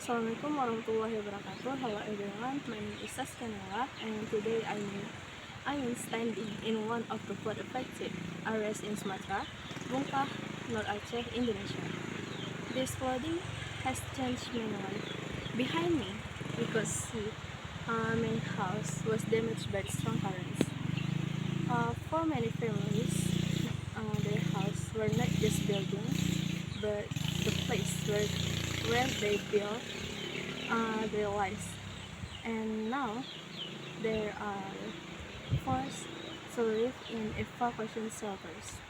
Assalamualaikum warahmatullahi wabarakatuh. Hello everyone, my name is Saskanela, and today I am standing in one of the flood affected areas in Sumatera, Bungkah, North Aceh, Indonesia. This flooding has changed my life. Behind me, you could see my house was damaged by the strong currents. For many families, their house were not just buildings, but the place where they built their lives, and now they are forced to live in evacuation shelters.